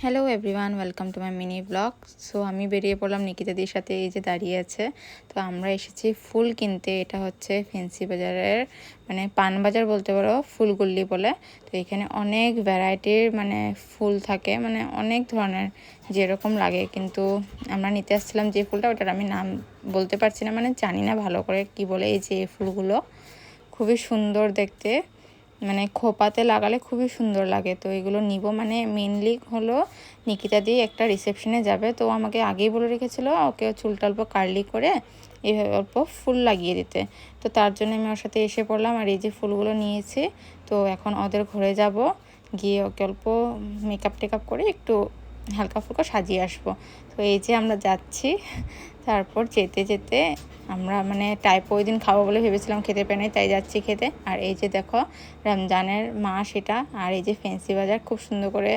Hello everyone, welcome to my mini blog. So আমি বেরিয়ে পড়লাম নিকিতাদির সাথে, এই যে দাঁড়িয়ে আছে। তো আমরা এসেছি ফুল কিনতে। এটা হচ্ছে ফেন্সি বাজারের মানে পান বাজার বলতে পারো, ফুলগুল্লি বলে। তো এখানে অনেক ভ্যারাইটির মানে ফুল থাকে, মানে অনেক ধরনের যেরকম লাগে। কিন্তু আমরা নিতে আসছিলাম যে ফুলটা, ওটার আমি নাম বলতে পারছি না, মানে জানি না ভালো করে কি বলে। এই যে এই ফুলগুলো খুবই সুন্দর দেখতে, মানে খোপাতে লাগালে খুবই সুন্দর লাগে। তো এগুলো নিব, মানে মেনলি হলো নিকিতা দিয়ে একটা রিসেপশনে যাবে। তো আমাকে আগেই বলে রেখেছিল ওকে চুলটা অল্প কার্লি করে এইভাবে অল্প ফুল লাগিয়ে দিতে। তো তার জন্য আমি ওর সাথে এসে পড়লাম, আর এই যে ফুলগুলো নিয়েছি। তো এখন ওদের ঘরে যাব, গিয়ে ওকে অল্প মেকআপ টেকআপ করে একটু হালকা ফুলকা সাজিয়ে আসবো। তো এই যে আমরা যাচ্ছি। তারপর যেতে যেতে আমরা মানে ওই দিন খাবো বলে ভেবেছিলাম, খেতে পাই নাই, তাই যাচ্ছি খেতে। আর এই যে দেখো রমজানের মাস এটা। আর এই যে ফেন্সি বাজার খুব সুন্দর করে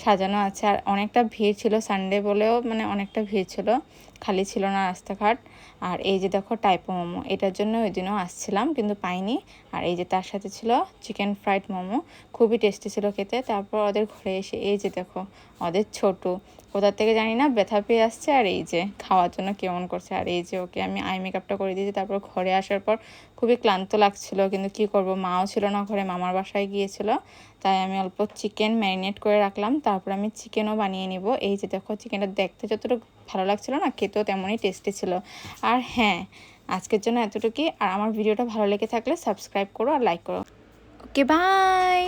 সাজানো আছে। আর অনেকটা ভিড় ছিল, সানডে বলেও মানে অনেকটা ভিড় ছিল, খালি ছিল না রাস্তাঘাট। আর এই যে দেখো টাইপো মোমো, এটার জন্য ওই দিনও আসছিলাম কিন্তু পাইনি। আর এই যে তার সাথে ছিল চিকেন ফ্রাইড মোমো, খুবই টেস্টি ছিল খেতে। তারপর ওদের ঘরে এসে এই যে দেখো ওদের ছোটু কোথা থেকে জানি না ব্যথা পেয়ে আসছে, আর এই যে খাওয়ার জন্য কেমন করছে। আর এই যে ওকে আমি আই মেকআপটা করে দিয়েছি। তারপর ঘরে আসার পর খুবই ক্লান্ত লাগছিল, কিন্তু কি করব, মাও ছিল না ঘরে, মামার বাসায় গিয়েছিল। তাই আমি অল্প চিকেন ম্যারিনেট করে রাখলাম, তারপর আমি চিকেনও বানিয়ে নিব। এই যে দেখো চিকেনটা দেখতে যতটুকু ভালো লাগছিল না, খেতেও তেমনই টেস্টি ছিল। আর হ্যাঁ, আজকের জন্য এতটুকুই। আর আমার ভিডিওটা ভালো লেগে থাকলে সাবস্ক্রাইব করো আর লাইক করো। ওকে, বাই।